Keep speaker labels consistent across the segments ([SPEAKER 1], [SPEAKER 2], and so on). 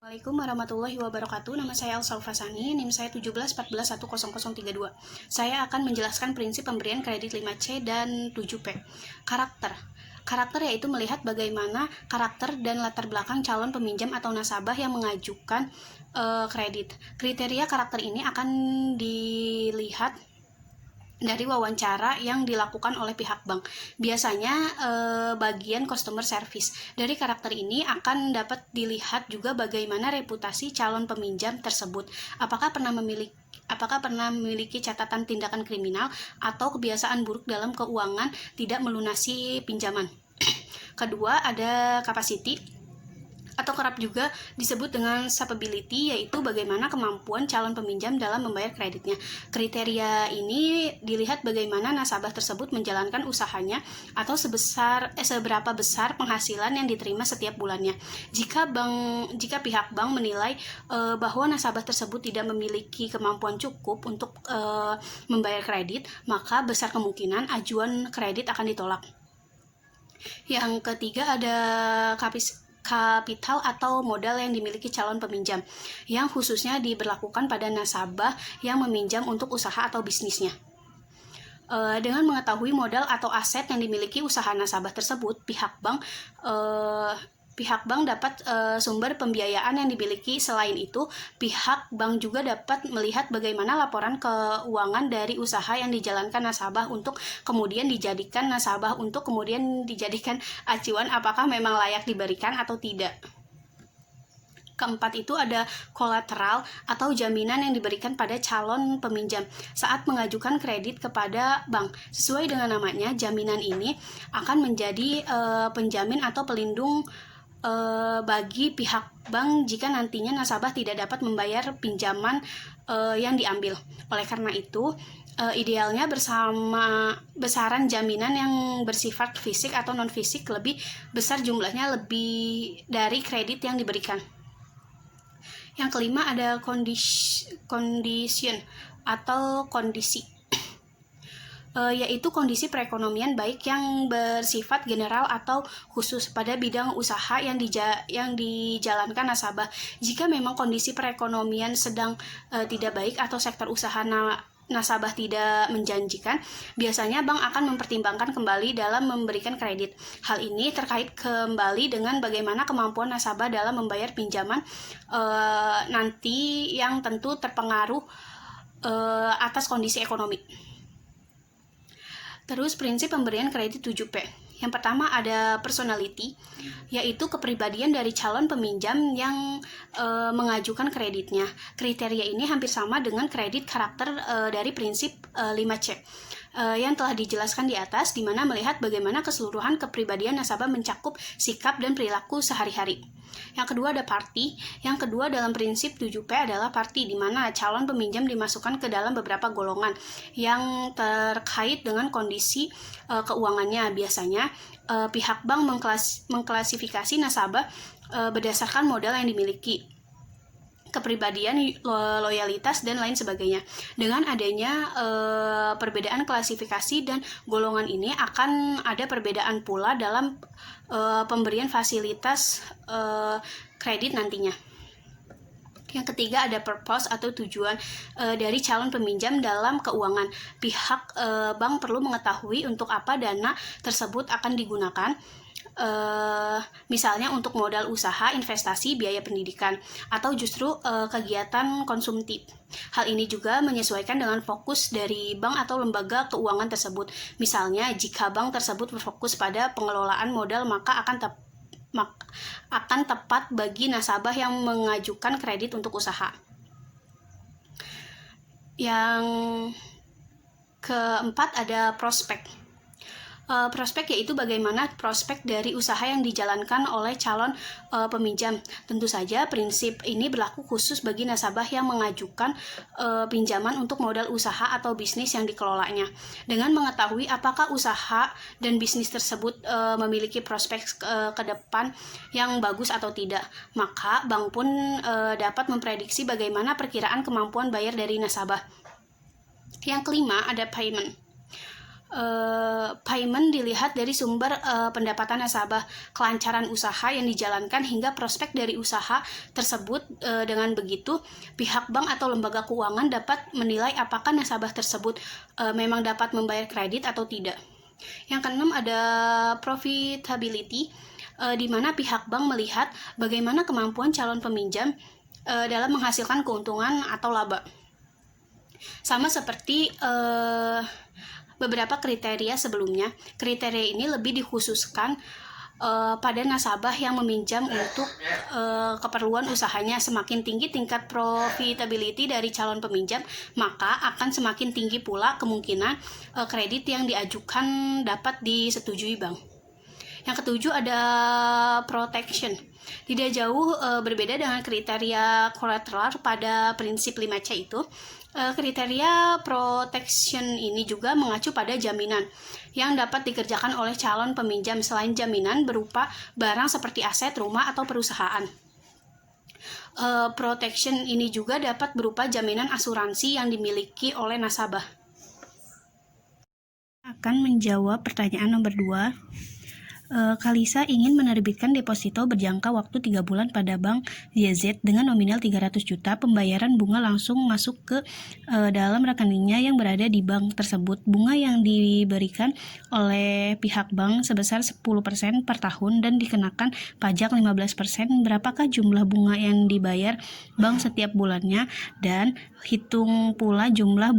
[SPEAKER 1] Assalamualaikum warahmatullahi wabarakatuh. Nama saya Elsa Fasani, NIM saya 1714110032. Saya akan menjelaskan prinsip pemberian kredit 5C dan 7P. Karakter yaitu melihat bagaimana karakter dan latar belakang calon peminjam atau nasabah yang mengajukan kredit. Kriteria karakter ini akan dilihat dari wawancara yang dilakukan oleh pihak bank. Biasanya bagian customer service. Dari karakter ini akan dapat dilihat juga bagaimana reputasi calon peminjam tersebut. Apakah pernah memiliki catatan tindakan kriminal atau kebiasaan buruk dalam keuangan tidak melunasi pinjaman. Kedua, ada capacity atau kerap juga disebut dengan capability, yaitu bagaimana kemampuan calon peminjam dalam membayar kreditnya. Kriteria ini dilihat bagaimana nasabah tersebut menjalankan usahanya atau seberapa besar penghasilan yang diterima setiap bulannya. Jika pihak bank menilai bahwa nasabah tersebut tidak memiliki kemampuan cukup untuk membayar kredit, maka besar kemungkinan ajuan kredit akan ditolak. Yang ketiga, ada kapital atau modal yang dimiliki calon peminjam, yang khususnya diberlakukan pada nasabah yang meminjam untuk usaha atau bisnisnya. Dengan mengetahui modal atau aset yang dimiliki usaha nasabah tersebut, pihak bank dapat sumber pembiayaan yang dimiliki. Selain itu, pihak bank juga dapat melihat bagaimana laporan keuangan dari usaha yang dijalankan nasabah untuk kemudian dijadikan acuan apakah memang layak diberikan atau tidak. Keempat itu ada kolateral atau jaminan yang diberikan pada calon peminjam saat mengajukan kredit kepada bank. Sesuai dengan namanya, jaminan ini akan menjadi penjamin atau pelindung bagi pihak bank jika nantinya nasabah tidak dapat membayar pinjaman yang diambil. Oleh karena itu, idealnya besaran jaminan yang bersifat fisik atau non fisik lebih besar jumlahnya lebih dari kredit yang diberikan. Yang kelima ada condition atau kondisi, yaitu kondisi perekonomian baik yang bersifat general atau khusus pada bidang usaha yang dijalankan nasabah. Jika memang kondisi perekonomian sedang tidak baik atau sektor usaha nasabah tidak menjanjikan, biasanya bank akan mempertimbangkan kembali dalam memberikan kredit. Hal ini terkait kembali dengan bagaimana kemampuan nasabah dalam membayar pinjaman nanti, yang tentu terpengaruh atas kondisi ekonomi. Terus prinsip pemberian kredit 7P. Yang pertama ada personality, yaitu kepribadian dari calon peminjam yang mengajukan kreditnya. Kriteria ini hampir sama dengan kredit karakter dari prinsip 5C yang telah dijelaskan di atas, di mana melihat bagaimana keseluruhan kepribadian nasabah mencakup sikap dan perilaku sehari-hari. Yang kedua ada party. Yang kedua dalam prinsip 7P adalah party, di mana calon peminjam dimasukkan ke dalam beberapa golongan yang terkait dengan kondisi keuangannya. Biasanya pihak bank mengklasifikasi nasabah berdasarkan modal yang dimiliki, kepribadian, loyalitas, dan lain sebagainya. Dengan adanya perbedaan klasifikasi dan golongan ini, akan ada perbedaan pula dalam pemberian fasilitas kredit nantinya. Yang ketiga ada purpose atau tujuan dari calon peminjam dalam keuangan. Pihak bank perlu mengetahui untuk apa dana tersebut akan digunakan. Misalnya untuk modal usaha, investasi, biaya pendidikan, atau justru kegiatan konsumtif. Hal ini juga menyesuaikan dengan fokus dari bank atau lembaga keuangan tersebut. Misalnya, jika bank tersebut berfokus pada pengelolaan modal, maka akan tepat bagi nasabah yang mengajukan kredit untuk usaha. Yang keempat ada prospek. Prospek yaitu bagaimana prospek dari usaha yang dijalankan oleh calon peminjam. Tentu saja prinsip ini berlaku khusus bagi nasabah yang mengajukan pinjaman untuk modal usaha atau bisnis yang dikelolanya. Dengan mengetahui apakah usaha dan bisnis tersebut memiliki prospek ke depan yang bagus atau tidak, maka bank pun dapat memprediksi bagaimana perkiraan kemampuan bayar dari nasabah. Yang kelima ada payment. payment dilihat dari sumber pendapatan nasabah, kelancaran usaha yang dijalankan hingga prospek dari usaha tersebut. Dengan begitu, pihak bank atau lembaga keuangan dapat menilai apakah nasabah tersebut memang dapat membayar kredit atau tidak. Yang keenam ada profitability, di mana pihak bank melihat bagaimana kemampuan calon peminjam dalam menghasilkan keuntungan atau laba. Sama seperti beberapa kriteria sebelumnya, kriteria ini lebih dikhususkan pada nasabah yang meminjam untuk keperluan usahanya. Semakin tinggi tingkat profitability dari calon peminjam, maka akan semakin tinggi pula kemungkinan kredit yang diajukan dapat disetujui bank. Yang ketujuh ada protection. Tidak jauh berbeda dengan kriteria collateral pada prinsip 5C itu. Kriteria protection ini juga mengacu pada jaminan yang dapat dikerjakan oleh calon peminjam selain jaminan berupa barang seperti aset, rumah, atau perusahaan. Protection ini juga dapat berupa jaminan asuransi yang dimiliki oleh nasabah. Akan menjawab pertanyaan nomor 2. Kalisa ingin menerbitkan deposito berjangka waktu 3 bulan pada bank YZ dengan nominal 300 juta. Pembayaran bunga langsung masuk ke dalam rekeningnya yang berada di bank tersebut. Bunga yang diberikan oleh pihak bank sebesar 10% per tahun dan dikenakan pajak 15%. Berapakah jumlah bunga yang dibayar bank setiap bulannya? Dan hitung pula jumlah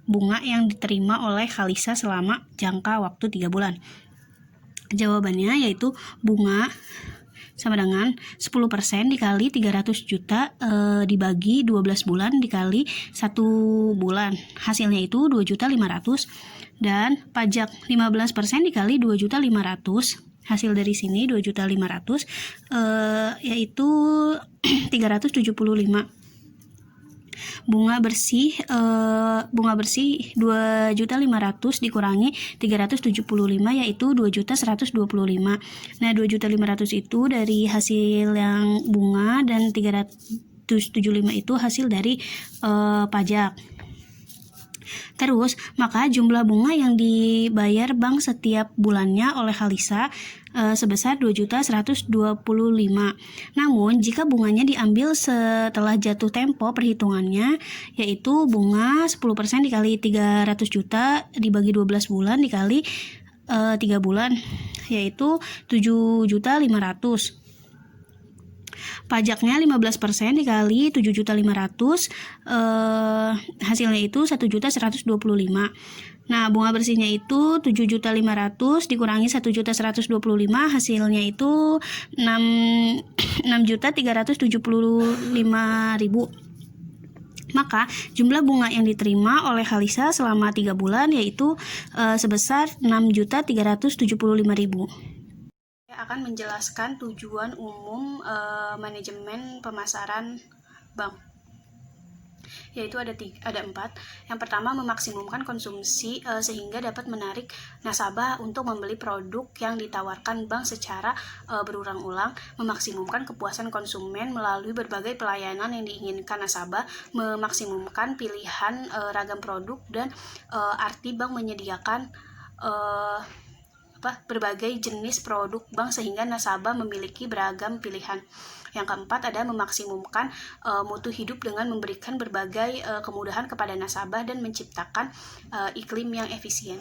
[SPEAKER 1] bunga yang diterima oleh Kalisa selama jangka waktu 3 bulan. Jawabannya yaitu bunga sama dengan 10% dikali 300 juta dibagi 12 bulan dikali 1 bulan. Hasilnya itu 2.500.000 dan pajak 15% dikali 2.500.000. Hasil dari sini 2.500.000 yaitu 375. Bunga bersih 2.500.000 dikurangi 375 yaitu 2.125. Nah, 2.500.000 itu dari hasil yang bunga dan 375 itu hasil dari pajak. Terus, maka jumlah bunga yang dibayar bank setiap bulannya oleh Kalisa sebesar 2.125. Namun, jika bunganya diambil setelah jatuh tempo perhitungannya, yaitu bunga 10% dikali 300 juta dibagi 12 bulan dikali 3 bulan, yaitu 7.500.000. Pajaknya 15% dikali 7.500.000, hasilnya itu 1.125. Nah, bunga bersihnya itu 7.500.000 dikurangi 1.125, hasilnya itu 6.375.000. Maka jumlah bunga yang diterima oleh Kalisa selama 3 bulan yaitu sebesar 6.375.000. Akan menjelaskan tujuan umum manajemen pemasaran bank, yaitu ada 4. Yang pertama, memaksimumkan konsumsi sehingga dapat menarik nasabah untuk membeli produk yang ditawarkan bank secara berulang-ulang, memaksimumkan kepuasan konsumen melalui berbagai pelayanan yang diinginkan nasabah, memaksimumkan pilihan ragam produk dan arti bank menyediakan berbagai jenis produk bank sehingga nasabah memiliki beragam pilihan. Yang keempat ada memaksimumkan mutu hidup dengan memberikan berbagai kemudahan kepada nasabah dan menciptakan iklim yang efisien.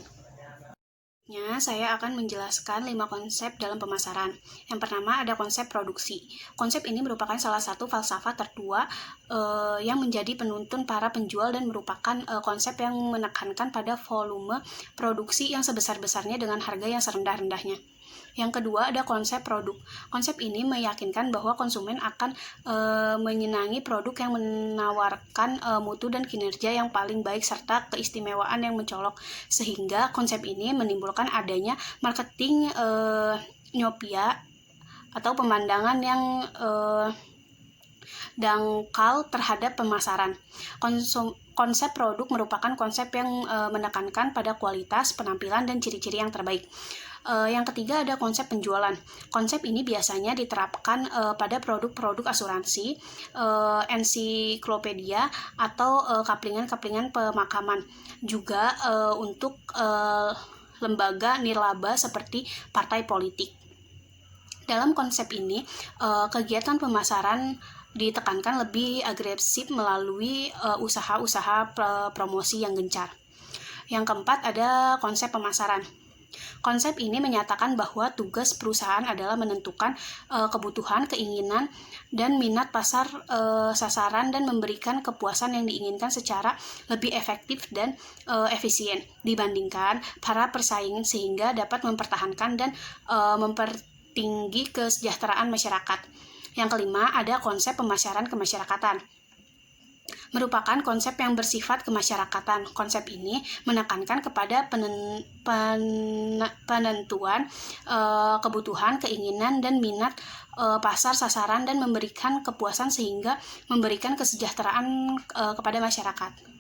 [SPEAKER 1] Saya akan menjelaskan 5 konsep dalam pemasaran. Yang pertama ada konsep produksi. Konsep ini merupakan salah satu falsafah tertua yang menjadi penuntun para penjual dan merupakan konsep yang menekankan pada volume produksi yang sebesar-besarnya dengan harga yang serendah-rendahnya. Yang kedua ada konsep produk. Konsep ini meyakinkan bahwa konsumen akan menyenangi produk yang menawarkan mutu dan kinerja yang paling baik serta keistimewaan yang mencolok, sehingga konsep ini menimbulkan adanya marketing myopia atau pemandangan yang dangkal terhadap pemasaran. Konsep produk merupakan konsep yang menekankan pada kualitas, penampilan, dan ciri-ciri yang terbaik. Yang ketiga ada konsep penjualan. Konsep ini biasanya diterapkan pada produk-produk asuransi, ensiklopedia, atau kaplingan-kaplingan pemakaman. Juga untuk lembaga nirlaba seperti partai politik. Dalam konsep ini, kegiatan pemasaran ditekankan lebih agresif melalui usaha-usaha promosi yang gencar. Yang keempat ada konsep pemasaran. Konsep ini menyatakan bahwa tugas perusahaan adalah menentukan kebutuhan, keinginan, dan minat pasar sasaran dan memberikan kepuasan yang diinginkan secara lebih efektif dan efisien dibandingkan para persaing sehingga dapat mempertahankan dan mempertinggi kesejahteraan masyarakat. Yang kelima ada konsep pemasaran kemasyarakatan. Merupakan konsep yang bersifat kemasyarakatan. Konsep ini menekankan kepada penentuan kebutuhan, keinginan, dan minat pasar sasaran dan memberikan kepuasan sehingga memberikan kesejahteraan kepada masyarakat.